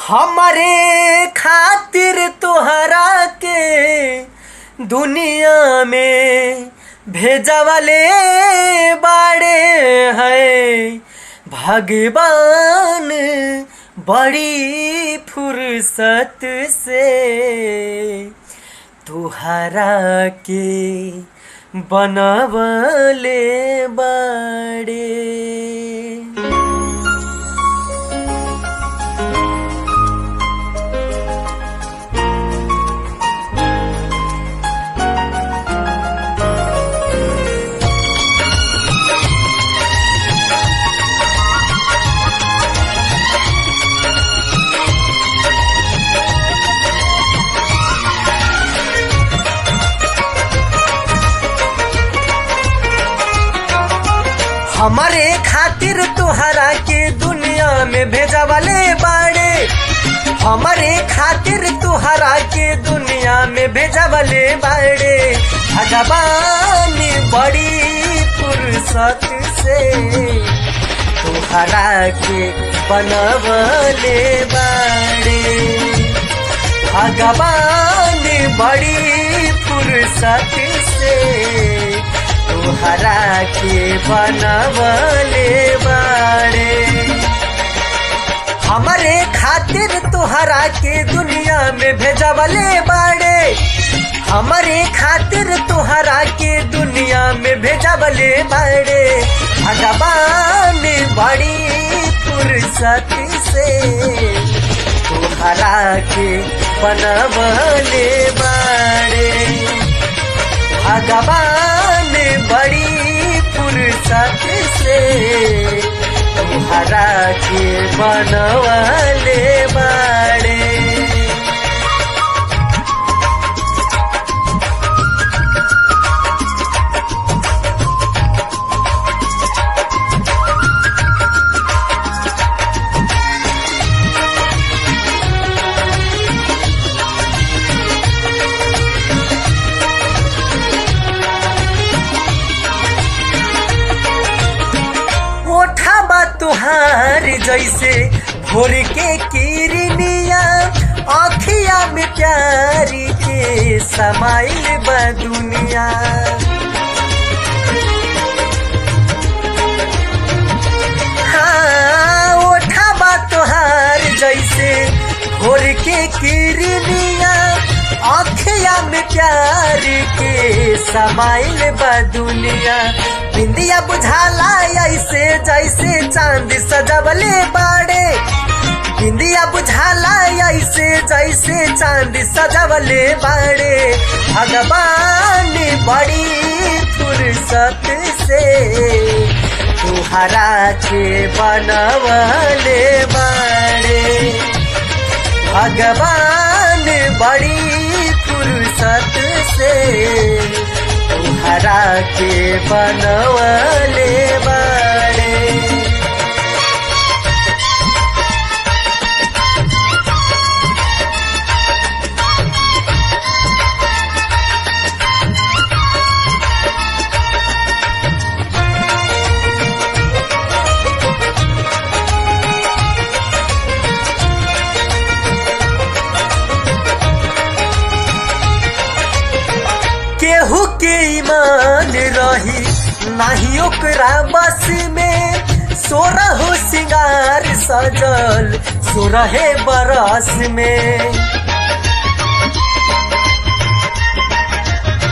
हमारे खातिर तोहरा के दुनिया में भेजवले बाड़े है भगवान बड़ी फुर्सत से तोहरा के बनवले बाड़े। हमारे खातिर तोहरा के दुनिया में भेजवले बाड़े, हमारे खातिर तोहरा के दुनिया में भेजवले बाड़े भगवान बड़ी फुर्सत से तोहरा के बनवले बाड़े। भगवान बड़ी फुर्सत से तोहरा के बनवले बाड़े। हमारे खातिर तोहरा के दुनिया में भेजवले बाड़े, हमारे खातिर तोहरा के दुनिया में भेजवले बाड़े भगवान बड़ी फुर्सत से तोहरा के बनवले बाड़े। भगवान बड़ी फुर्सत से तोहरा के बनवले बाड़े। तुहार जैसे भोर के किरनिया आँखिया में प्यारी के समाइल बा दुनिया। हाँ ओठा तुहार जैसे भोर के किरनिया आँखिया में प्यारी के समाइल बा दुनिया। बिंदिया बुझाला ऐसे जैसे चांद सजवले बाड़े, बिंदिया बुझाला ऐसे जैसे चांद सजवले बाड़े भगवान बड़ी फुर्सत से तोहरा के बनवले बाड़े। भगवान बड़ी फुर्सत से तोहरा के बनवले बाड़े। केहू के ईमान रही नाही ओकरा बस में, सोरह सिंगार सजल सोरहे बरस में।